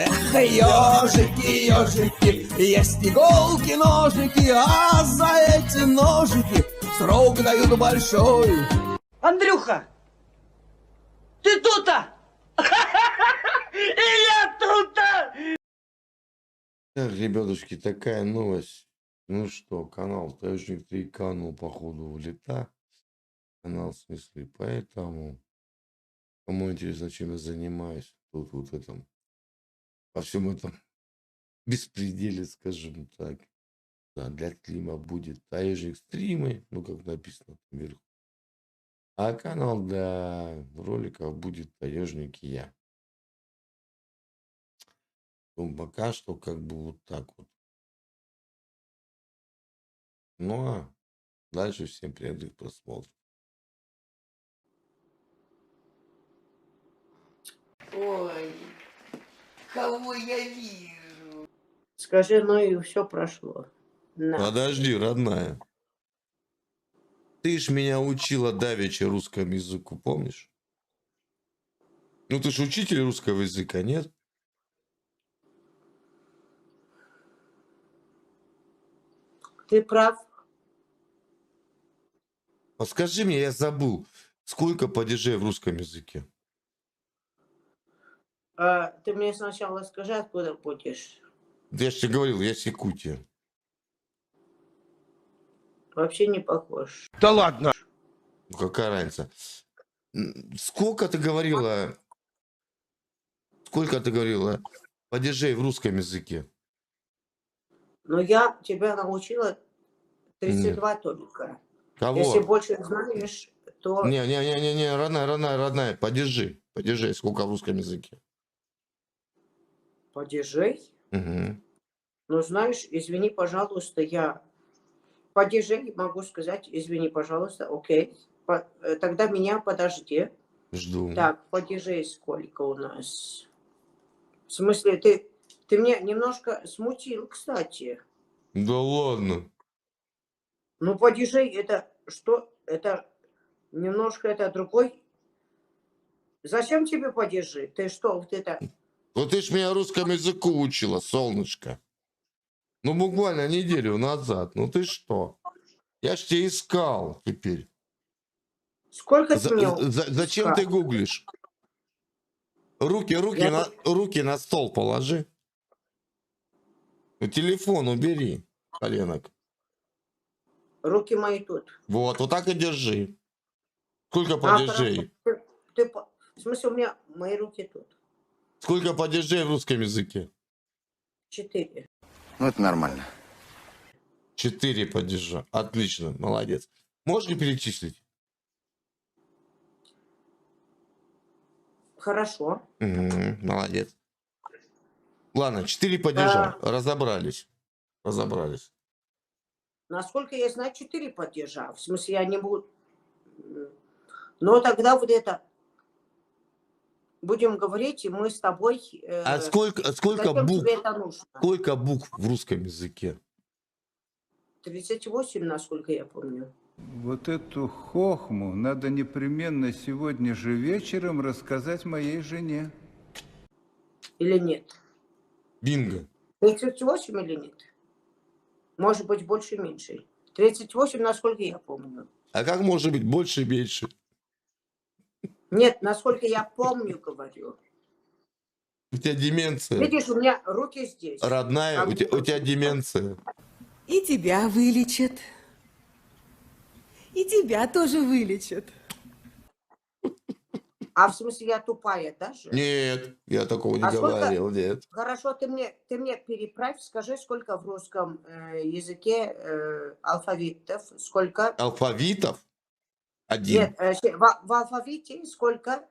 Эх, ежики, ежики, есть иголки, ножики, а за эти ножики срок дают большой. Андрюха, ты тут-то? И я тут-то! Так, ребятушки, такая новость. Ну что, канал Таежник 3 канул, походу, в лета. Канал, в смысле, поэтому... Кому интересно, чем я занимаюсь, тут вот этом... По всем этом беспределе, скажем так. Да, для Клима будет Таежник стримы, ну, как написано там вверху. А канал для роликов будет Таежник и я. Ну, пока что как бы вот так вот. Ну, а дальше всем приятных просмотров. Ой, кого я вижу? Скажи, ну и все прошло. На. Подожди, родная. Ты ж меня учила давеча русскому языку, помнишь? Ну, ты ж учитель русского языка, нет? Ты прав. Подскажи мне, я забыл, сколько падежей в русском языке? Ты мне сначала скажи, откуда будешь. Я же тебе говорил, я с Якутии. Вообще не похож. Да ладно. Ну, какая разница? Сколько ты говорила падежей в русском языке? Но я тебя научила 32 только. Кого? Если больше знаешь, то... Не, родная, падежей, сколько в русском языке? Падежей? Угу. Ну, знаешь, извини, пожалуйста, я... Падежей могу сказать, извини, пожалуйста, окей. Тогда меня подожди. Жду. Так, падежей сколько у нас? В смысле, ты меня немножко смутил, кстати. Да ладно. Ну, падежей это что? Это немножко это другой. Зачем тебе падежи? Ты что, вот это... Вот ты ж меня русскому языку учила, солнышко. Ну, буквально неделю назад. Ну, ты что? Я ж тебя искал теперь. Сколько ты мне... Зачем ты гуглишь? Руки на стол положи. Телефон убери, коленок. Руки мои тут. Вот так и держи. Сколько падежей? В смысле, у меня мои руки тут. Сколько падежей в русском языке? 4. Ну, это нормально. 4 падежа. Отлично, молодец. Можешь ли перечислить? Хорошо. Молодец. Ладно, 4 падежа. Разобрались. Насколько я знаю, 4 падежа. В смысле, я не буду... Но тогда вот это... Будем говорить, и мы с тобой... А сколько букв? Тебе это нужно? Сколько букв в русском языке? 38, насколько я помню. Вот эту хохму надо непременно сегодня же вечером рассказать моей жене. Или нет? Бинго. 38 или нет? Может быть, больше, меньше. 38, насколько я помню. А как может быть больше и меньше? Нет, насколько я помню, говорю. У тебя деменция. Видишь, у меня руки здесь. Родная, у тебя деменция. И тебя вылечат. И тебя тоже вылечат. А в смысле, я тупая даже? Нет, я такого не говорил, нет. Хорошо, ты мне переправь, скажи, сколько в русском языке алфавитов, сколько? Алфавитов? 1. Нет, в алфавите сколько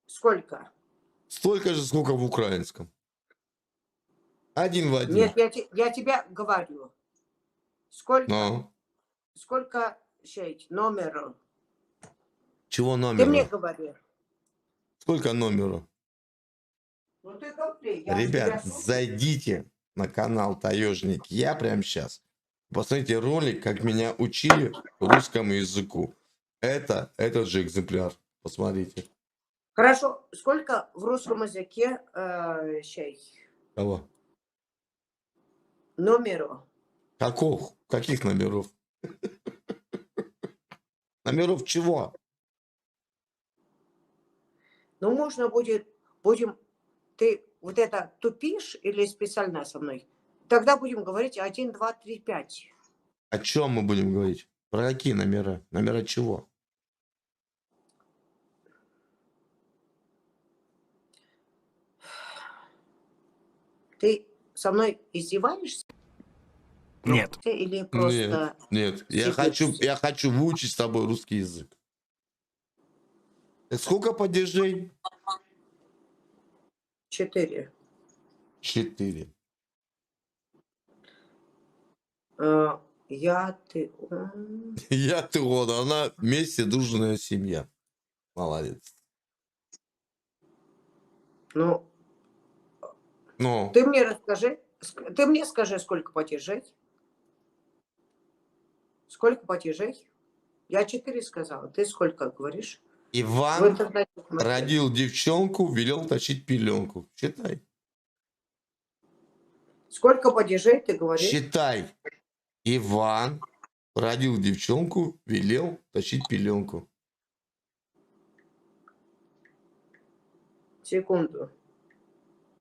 Сколько? Столько же, сколько в украинском. 1 в 1. Нет, я тебя говорю. Сколько? Ну? Сколько номеров? Чего номера? Ты мне говори. Сколько номеров? Ну ты говори. Ребят, зайдите на канал Таежник. Я прямо сейчас. Посмотрите ролик, как меня учили русскому языку. Это этот же экземпляр. Посмотрите. Хорошо. Сколько в русском языке Кого? номеров? Каких номеров? Номеров чего? Ну, можно будем, ты вот это тупишь или специально со мной? Тогда будем говорить 1, 2, 3, 5. О чем мы будем говорить? Про какие номера? Номера чего? Ты со мной издеваешься? Нет. Или просто... Нет. сердишься? Я хочу выучить с тобой русский язык. Сколько падежей? 4. 4. Я, ты... Я ты вот, она вместе дружная семья. Молодец. Ну, Ну, ты мне скажи, сколько падежей? Сколько падежей? Я 4 сказала. Ты сколько говоришь? В Иван интернете смотри. родил девчонку, велел точить пеленку. Считай. Сколько падежей ты говоришь? Считай. Иван родил девчонку, велел точить пеленку. Секунду.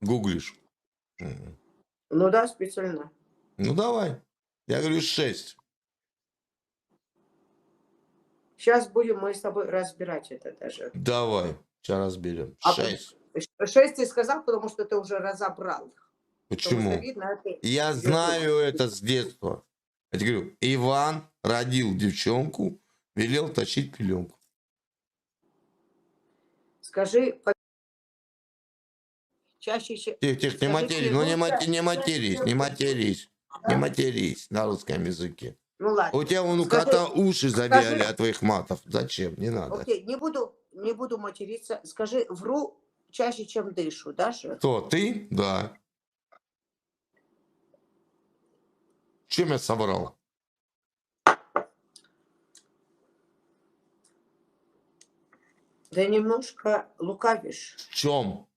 Гуглишь. Мгм. Ну да, специально. Ну давай. Я говорю 6. Сейчас будем мы с тобой разбирать это даже. Давай. Сейчас разберем. А 6. 6 ты сказал, потому что ты уже разобрал. Потому что Почему? видно, это Я YouTube. знаю это с детства. Я тебе говорю, Иван родил девчонку, велел точить пеленку. Скажи чаще... Тихо, не скажи, матерись, ну не матерись, не чаще- матерись, не матерись на русском языке. Ну ладно. У тебя вон у Скажи- кота уши завяли скажи- от твоих матов. Зачем? Не надо. Окей, не буду материться. Скажи, вру чаще, чем дышу, Даша? Кто? Ты? Да. Чем я соврал? Да немножко лукавишь В чем?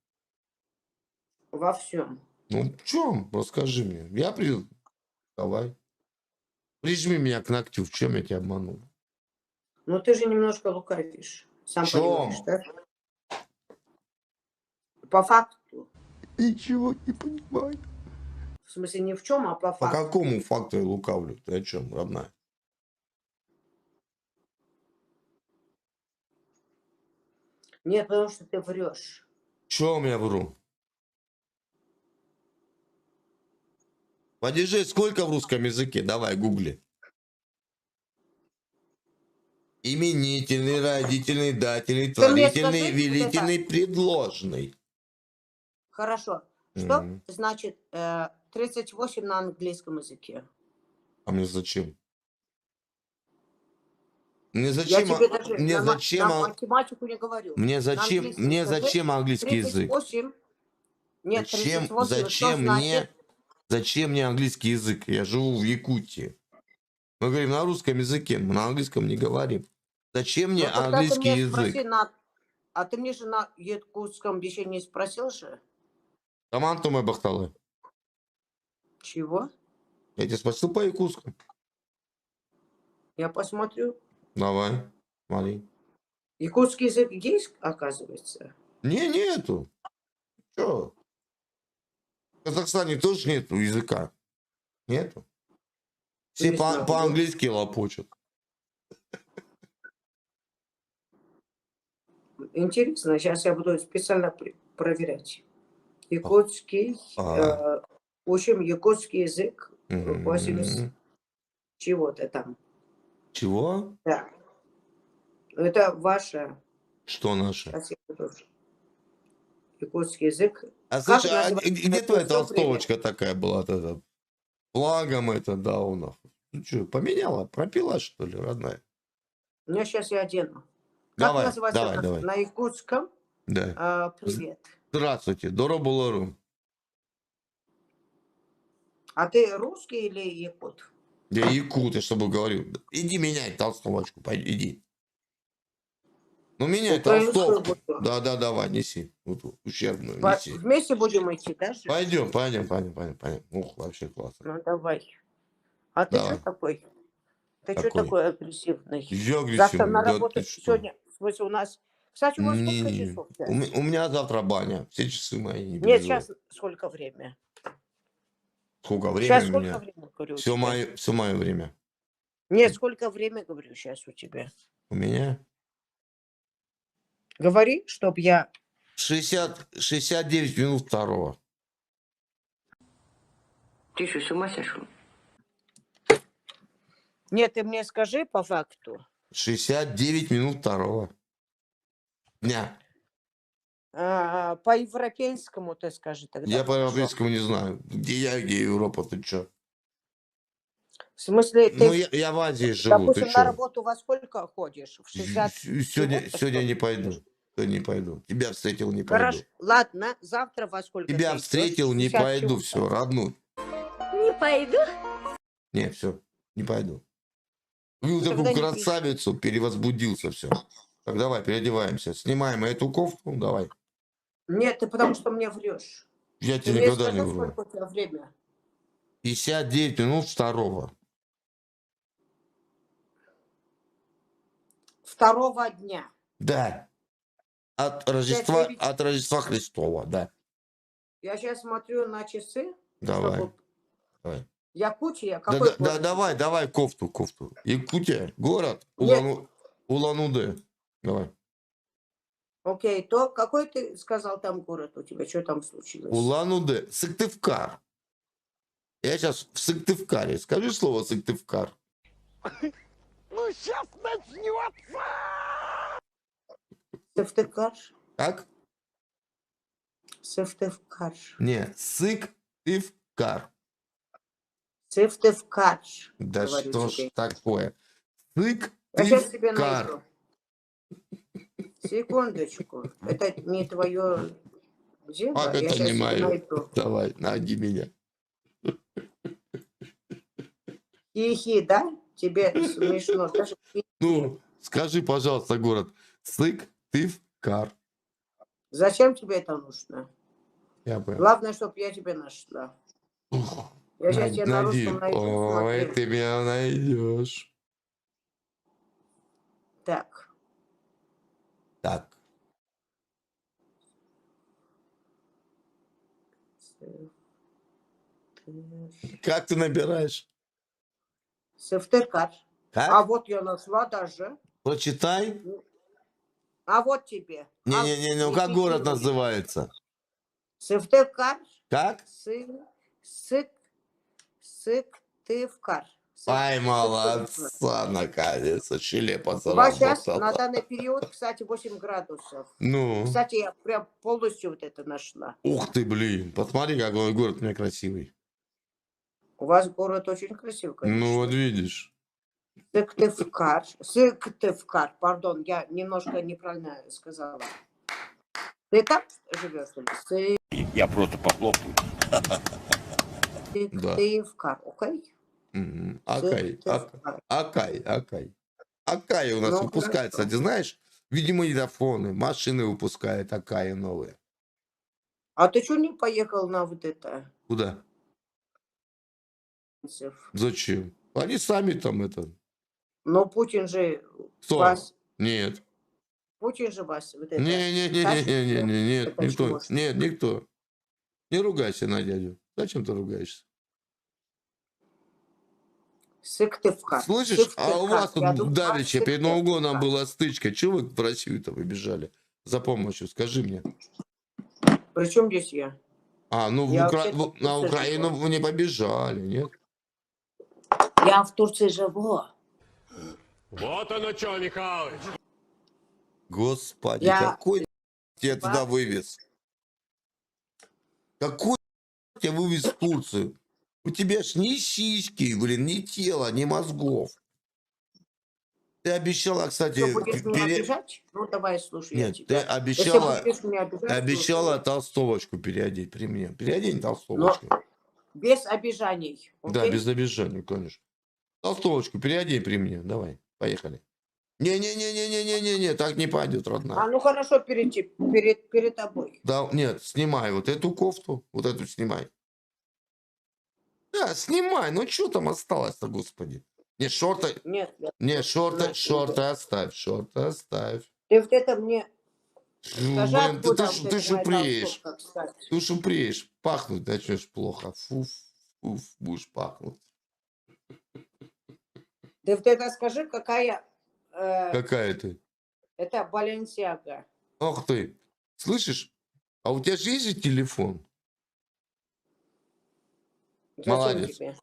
во всем. Ну, в чем? Расскажи мне. Давай. Прижми меня к ногтю. В чем я тебя обманул? Но ты же немножко лукавишь. Сам В чем? понимаешь, да? По факту. Ничего не понимаю. В смысле, не в чем, а по По факту. какому факту я лукавлю? Ты о чем, родная? Нет, потому что ты врешь. В чем я вру? Падежей сколько в русском языке? Давай, гугли. Именительный, родительный, дательный, Ты мне творительный, скажи, велительный, предложный. Хорошо. Что Мгм. значит 38 на английском языке? А мне зачем? Мне Я зачем? тебе даже Мне на зачем? математику не говорю. Мне На зачем? английском Мне скажи, зачем английский язык? 38. Нет, Зачем? 38. Что Зачем мне? значит? Зачем мне английский язык? Я живу в Якутии. Мы говорим на русском языке, мы на английском не говорим. Зачем мне Ну, тогда ты английский мне язык? спроси А ты мне же на якутском еще не спросил же? Команду мы бахталы. Чего? Я тебя спросил по якутскому. Я посмотрю. Давай, смотри. Якутский язык есть, оказывается? Нету. Чё? В Казахстане тоже нету языка. Нету. Все Не знаю. по-английски лопочут. Интересно, сейчас я буду специально проверять. Якутский, Ага. учим якутский язык, Мгм. 80 чего-то там. Чего? Да. Это ваше. Что наше? Сейчас я буду. Якутский язык. А слушай, а называется? где Это твоя всё толстовочка такая была тогда? Флагом это, да, у нас. Ну что, поменяла? Пропила, что ли, родная? У меня сейчас я одену. Как Давай, называется давай. на якутском? Да. Привет. Здравствуйте, Доробулару. А ты русский или якут? Я якут, я с тобой говорю. Иди меняй толстовочку, пойди, иди. Ну, меняй Украинскую толстовку. буду. Да, давай, неси. Вот ущербную неси. Вместе будем идти, да? Жень? Пойдем. Ух, вообще классно. Ну, давай. А ты Давай. что такой? Ты что Какой? такой агрессивный? Я Завтра на агрессивный, да работу ты что? сегодня, в смысле, у нас... Кстати, у вас сколько Не, часов? у меня завтра баня. Все часы мои, не Нет, переживай. сейчас сколько время? Сколько времени Сейчас у сколько меня? время, говорю, у Все тебя? мое время. Нет, сколько время, говорю, сейчас у тебя? У меня Говори, чтоб я... 69 минут второго. Ты что, с ума сошел? Нет, ты мне скажи по факту. 69 минут второго дня. По-европейскому ты скажи тогда. Я хорошо. по-европейскому не знаю. Где я, где Европа, ты чё? В смысле, ты, Ну, я в Азии живу, допустим, ты на чё? работу во сколько ходишь? В 60? Сегодня не пойду. Сегодня не пойду. Тебя встретил, не пойду. Хорошо, ладно, завтра во сколько Тебя ты идёшь? встретил, не 60 пойду. чего-то. Все, родной. Не пойду. Не, все, не пойду. Увидел Тогда такую не пиши. красавицу, перевозбудился, все. Так, давай, переодеваемся. Снимаем эту кофту, давай. Нет, ты потому что мне врешь. Я Ты тебе мне никогда не скажи, вру. сколько у тебя время? 59 минут второго. Второго дня. Да. От Рождества Христова, да. Я сейчас смотрю на часы. Давай. чтобы- Давай. Якутия, какой город? Давай кофту. Якутия, город Нет. Улан-Удэ. Давай. Окей, то какой ты сказал там город у тебя? Что там случилось? Улан-Удэ. Сыктывкар. Я сейчас в Сыктывкаре. Скажи слово Сыктывкар. Сыктывкар? Как? Сыктывкар. Не, Сыктывкар. Сыктывкар. Да говорю что тебе. ж такое? Я сейчас тебе Сыктывкар. найду. Секундочку. Это не твое дело. Как Я это сейчас не тебе мое? найду. Давай, найди меня. Хихи, да? Тебе смешно. Даже хихи. Ну, скажи, пожалуйста, город. Сыктывкар. Зачем тебе это нужно? Я понял. Главное, чтобы я тебя нашла. Я сейчас тебе на Найди. русском найду. Ой, Смотри. ты меня найдешь. Так. Так. Как ты набираешь? Сыктывкар. Как? А вот я нашла даже. Прочитай. А вот тебе. Не-не-не, ну А, как не город пикируй. называется? Сыктывкар. Как? Сыктывкар. Ай, молодца, наконец-то. Челепа У вас сейчас на заработала. данный период, кстати, 8 градусов. Ну, Кстати, я прям полностью вот это нашла. ух ты, блин. Посмотри, какой город у меня красивый. У вас город очень красивый, конечно. Ну, вот видишь. Сыктывкар, пардон, я немножко неправильно сказала. Ты так живешь? Что ли? Я просто похлопаю. Сыктывкар, окей? Мгм. Акай, Сыктывкар. Акай. Акай у нас Ну, выпускается, хорошо. ты знаешь? Видимо, идофоны, машины выпускают Акаи новые. А ты что не поехал на вот это? Куда? Зачем? Они сами там это. Но Путин же Кто? вас... Нет. Путин же вас вот это... Нет, Это никто. чего ж? Нет, никто. Не ругайся на дядю. Зачем ты ругаешься? Сыктывкар. Слышишь, а у вас Я тут думаю, давеча перед Новым годом Сыктывкар. была стычка. Чего вы в Россию-то побежали за помощью? Скажи мне. При чем здесь я? А, ну Я вообще-то в на Турции Украину живу. вы не побежали, нет? Я в Турции живу. Вот оно что, Михалыч. Господи, Я- какой тебя туда вывез? Какой тебя вывез в Турцию? У тебя ж ни сиськи, блин, ни тела, ни мозгов. Ты обещала, кстати, Что, будешь меня обижать? Ну, давай, слушай, я Нет, тебя. ты Если обещала, будешь меня обижать, обещала слушай. толстовочку переодеть при мне. Переодень толстовочку. Без обижаний. Да, окей? без обижания, конечно. Толстовочку переодень при мне. Давай, поехали. Не-не-не-не-не-не-не, так не пойдет, А родная. ну хорошо, перед тобой. Да, нет, снимай вот эту кофту, вот эту снимай. Да, снимай, ну что там осталось-то, господи? Не, шорты, Нет, не, шорты, нет, шорты оставь, шорты оставь. ты вот это мне скажи, Блин, ты, откуда ты, вот ты это моя шупреешь, толстовка, кстати. ты шупреешь, пахнуть начнешь плохо, фуф, фуф, будешь пахнуть. Ты вот это скажи, какая Какая ты? это Баленсиага. Ох ты, слышишь? А у тебя же есть же телефон? Зачем Молодец. тебе?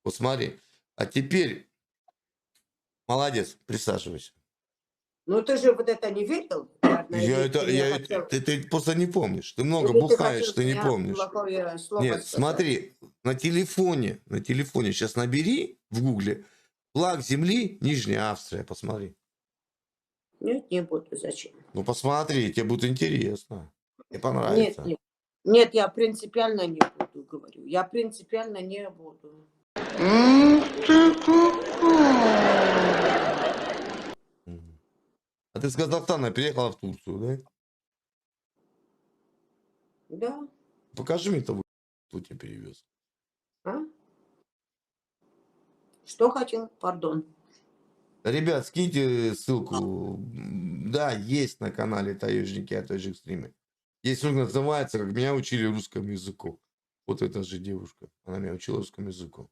Вот смотри. А теперь, молодец, присаживайся. Ну ты же вот это не видел? Ладно, или ты мне хотел- Ты просто не помнишь. Ты много или ты бухаешь, хотел ты не мне помнишь. плохое слово Нет, сказать? смотри, на телефоне сейчас набери в гугле флаг земли Нижняя Австрия, посмотри. Нет, не буду. Зачем? Ну посмотри, тебе будет интересно. Тебе Нет, понравится. нет. Нет, я принципиально не буду, говорю. Я принципиально не буду. Мгм. А ты с Казахстана переехала в Турцию, да? Да? Покажи мне того, кто тебя перевез. А? Что хотел? Пардон. Ребят, скиньте ссылку. Да, есть на канале Таежники от Таежник стримы. Есть ролик, называется «Как меня учили русскому языку». Вот эта же девушка. Она меня учила русскому языку.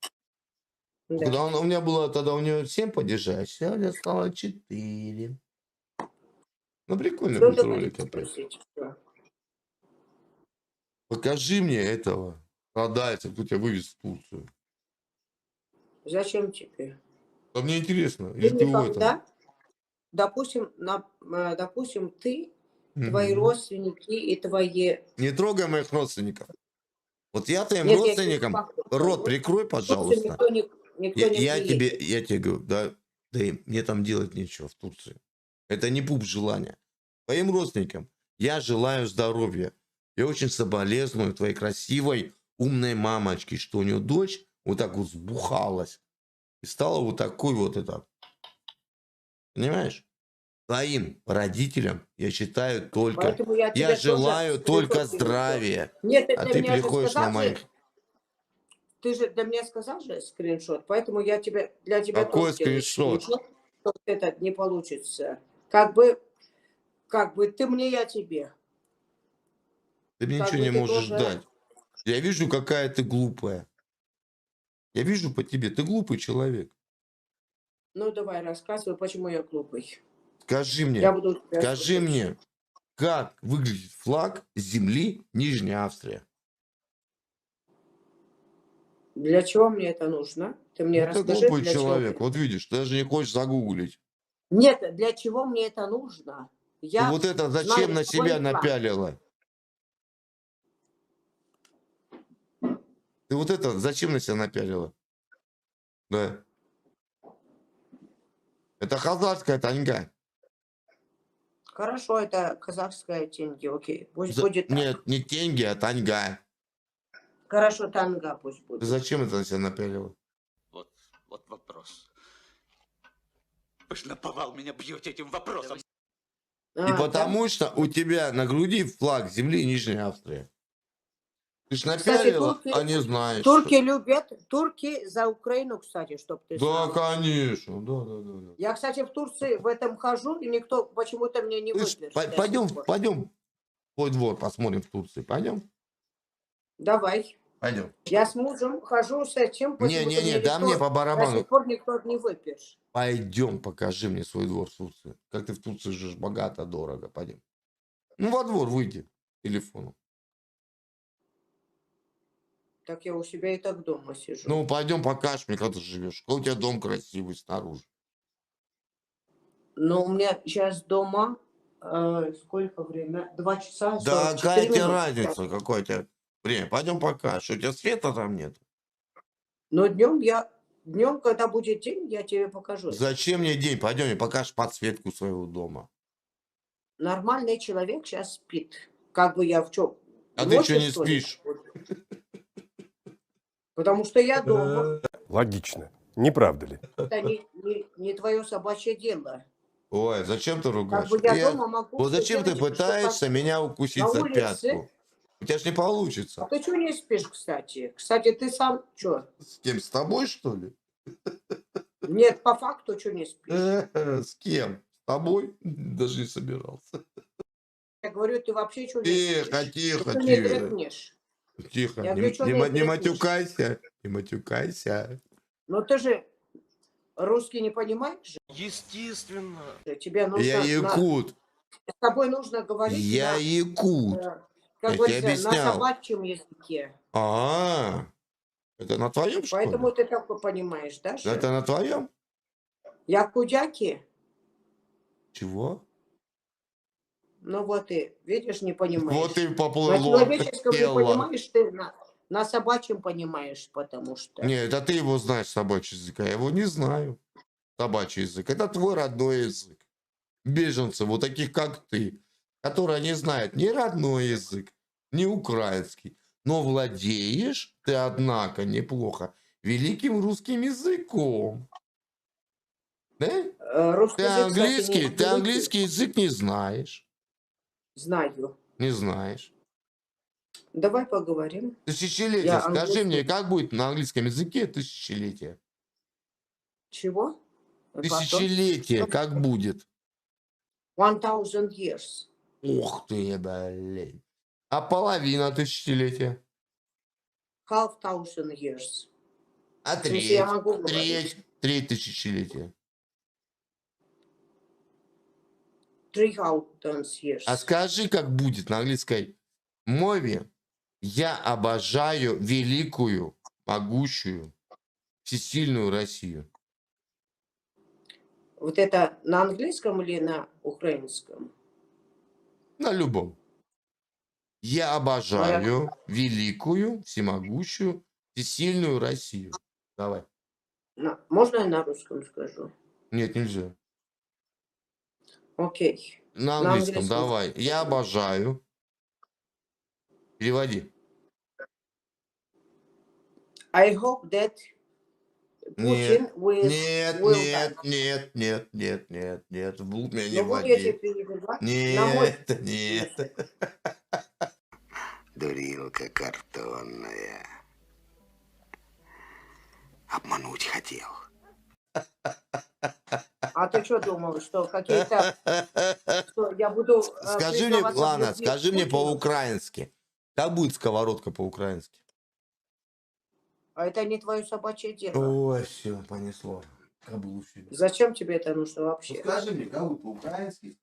Да. Когда у меня было, тогда у нее 7 падежей, а сегодня стало 4. Ну, прикольно Что будет ты ролик хотел опять. спросить? Что? Покажи мне этого продавца, кто тебя вывез в Турцию. Зачем тебе? А мне интересно. Ты Или ты его это... никогда, допустим, допустим, ты, твои Мгм. родственники и твои... Не трогай моих родственников. Вот я твоим Нет, я родственникам не похожа. рот прикрой, Тут пожалуйста. никто не Я приедет. тебе говорю, да и мне там делать нечего в Турции. Это не пуп желания. Твоим родственникам я желаю здоровья. Я очень соболезную твоей красивой, умной мамочке, что у нее дочь вот так вот сбухалась. И стала вот такой вот это. Понимаешь? Твоим родителям я считаю только... Поэтому я тебе Я тоже желаю только скриншот перешлю. здравия. Нет, ты А для ты меня же приходишь на сказал моих... же, ты же для меня сказал же скриншот, поэтому я для тебя Какой тоже делаю скриншот? скриншот, что это не получится. Как бы ты мне, я тебе. Ты мне Как ничего бы не ты можешь тоже... дать. Я вижу, какая ты глупая. Я вижу по тебе, ты глупый человек. Ну, давай, рассказывай, почему я глупый. Скажи Я мне, буду тебя скажи слушать. мне, как выглядит флаг земли Нижняя Австрия? Для чего мне это нужно? Ты мне Ну, ты расскажи, глупый для чего. человек. Вот видишь, ты даже не хочешь загуглить. Нет, для чего мне это нужно? Ты Я вот это знаю зачем на свой себя план. напялила? Ты вот это зачем на себя напялила? Да. Это казахская таньга. Хорошо, это казахская тенге, окей. Пусть будет так. Нет, не тенги, а таньга. Хорошо, танга пусть Ты будет. зачем это на себя напялила? Вот вопрос. Вы ж наповал меня бьете этим вопросом. И А, потому что у тебя на груди флаг земли Нижняя Австрия. Ты ж Кстати, напялила, а не знаешь. турки любят, турки за Украину, кстати, чтоб ты Да, знал. конечно. Да. Я, кстати, в Турции в этом хожу, и никто почему-то мне не выпишет. Пойдем твой двор посмотрим в Турции. Пойдем? Давай. Пойдем. Я с мужем хожу с этим, почему-то Не, да мне по до барабану. сих пор никто не выпишет. Пойдем, покажи мне свой двор в Турции. Как ты в Турции живешь, богато, дорого. Пойдем. Ну, во двор выйди к телефону. Так я у себя и так дома сижу. Ну, пойдем покажешь мне, как ты живешь. Какой у тебя дом красивый снаружи. Но у меня сейчас дома, сколько время? 2 часа 44 Да какая тебе минуты. разница, какое у тебя время? Пойдем покажешь. У тебя света там нет. Но днем, когда будет день, я тебе покажу. Зачем мне день? Пойдем, мне покажешь подсветку своего дома. Нормальный человек сейчас спит. Как бы я в чем? А ты что не спишь? Потому что я дома. Логично. Не правда ли? Это не твое собачье дело. Ой, зачем ты Как ругаешь? бы я дома могу Вот зачем ты девочек, что пытаешься меня укусить на за улице. пятку? У тебя ж не А получится. ты что не спишь, кстати? Кстати, ты сам что? С кем? С тобой, что ли? Нет, по факту что не спишь? С кем? С тобой? Даже не собирался. Я говорю, ты вообще что не Тихо, спишь? тихо, Ты что не тихо. дрыхнешь? Тихо, Я не, говорю, что не не ма- не дрыхнешь? матюкайся. Не матюкайся. Ну ты же русский не понимаешь же? Естественно. Тебе нужно... Я якут. С тобой нужно говорить Я на, якут. как Я тебе говорится, на объяснял. собачьем языке. А, это на твоем, что Поэтому ли? ты только понимаешь, да? же? Это на твоем? Якудяки? Чего? Ну вот и, видишь, не понимаешь. Вот и На поплыло. человеческом не тело. понимаешь, ты на собачьем понимаешь, потому что... Не, это ты его знаешь, собачий язык, а я его не знаю. Собачий язык. Это твой родной язык. Беженцы, вот таких, как ты, которые не знают ни родной язык, ни украинский. Но владеешь ты, однако, неплохо великим русским языком. Да? Русский Ты язык, кстати, не английский язык не знаешь. знаю. Не знаешь. Давай поговорим. Тысячелетие. Я Скажи английский- мне, как будет на английском языке тысячелетие? Чего? Тысячелетие как будет? 1000 years. Ух ты, блин. А половина тысячелетия? 500 years. А В смысле, я могу треть тысячелетия. 3000 years. А скажи, как будет на английской мове? Я обожаю великую, могущую, всесильную Россию. Вот это на английском или на украинском? На любом. Я обожаю великую, всемогущую, всесильную Россию. Давай. Можно я на русском скажу? Нет, нельзя. Окей. На На английском английском. давай. Я обожаю. Переводи. I hope that Нет, Putin will нет, die. нет. Вглубь меня не Ну вот я тебе вводи. перевела. На мой Нет. Дурилка картонная. Обмануть хотел. А ты что думал, что какие-то... Что я буду... Скажи мне, признаваться в ладно, любви скажи к мне Путину? по-украински. Как будет сковородка по-украински? А это не твое собачье дело. Ой, все, понесло. Каблу себе. Зачем тебе это нужно вообще? Скажи мне, как будет по-украински?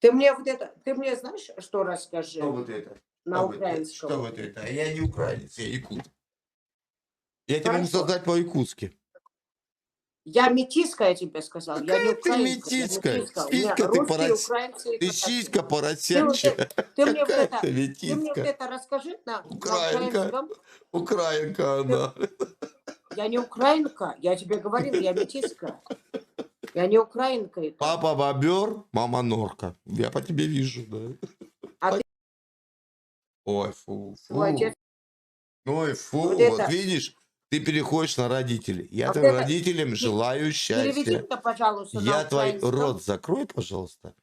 Ты мне вот это... Ты мне знаешь, что расскажи Что вот это? на Что вот это? украинском? Что вот это? Я не украинец, я якут. Я тебе могу Хорошо. создать по-якутски. Я метиска, я тебе сказал. Я не Какая ты украинка, я метиска? У меня Сиська ты русские, порос- украинцы и Ты татарские. сиська поросячья. Ты мне вот Какая это... ты Ты мне вот метиска? это расскажи на Украинка. украинском. Украинка она. Я не украинка, я тебе говорил, я метиска. Я не украинка. это. Папа бобер, мама норка. Я по тебе вижу, да. А ты Ой, фу, фу. твой отец. Ой, фу, Вот вот это- видишь, ты переходишь на родителей. Я Вот твоим это- родителям желаю счастья. Переведи-ка, пожалуйста, на Я твой украинском. рот закрой, пожалуйста.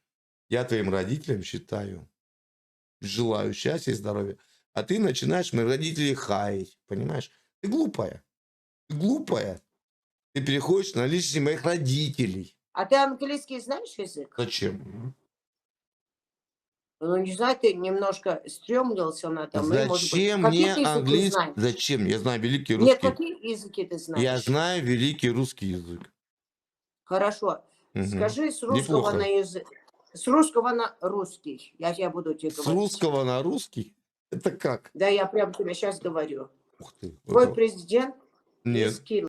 Я твоим родителям считаю. Желаю счастья и здоровья. А ты начинаешь моих родителей хаять. Понимаешь? Ты глупая. Ты глупая. Ты переходишь на личность моих родителей. А ты английский знаешь язык? Зачем? Ну, не знаю, ты немножко стрёмнился на этом. и, может быть, Зачем какие мне ты языки английский? знаешь? Зачем? Я знаю великий Нет, русский. какие языки ты знаешь? Я знаю великий русский язык. Хорошо. Мгм. Скажи с русского Неплохо. на язык. С русского на русский. Я тебе буду тебе С говорить. русского на русский? Это как? Да, я прям тебе сейчас говорю. Ух ты. Твой это- президент Нет, из Киева.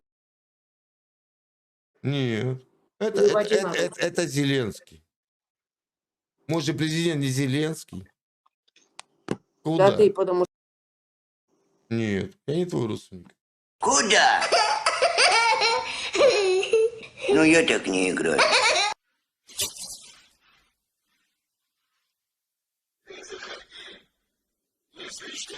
нет. Это, Переводи это, на это, русский. это Зеленский. Может, президент не Зеленский? Куда? Да ты, потому что... Нет, я не твой родственник. Куда? Ну, я так не играю. Если что,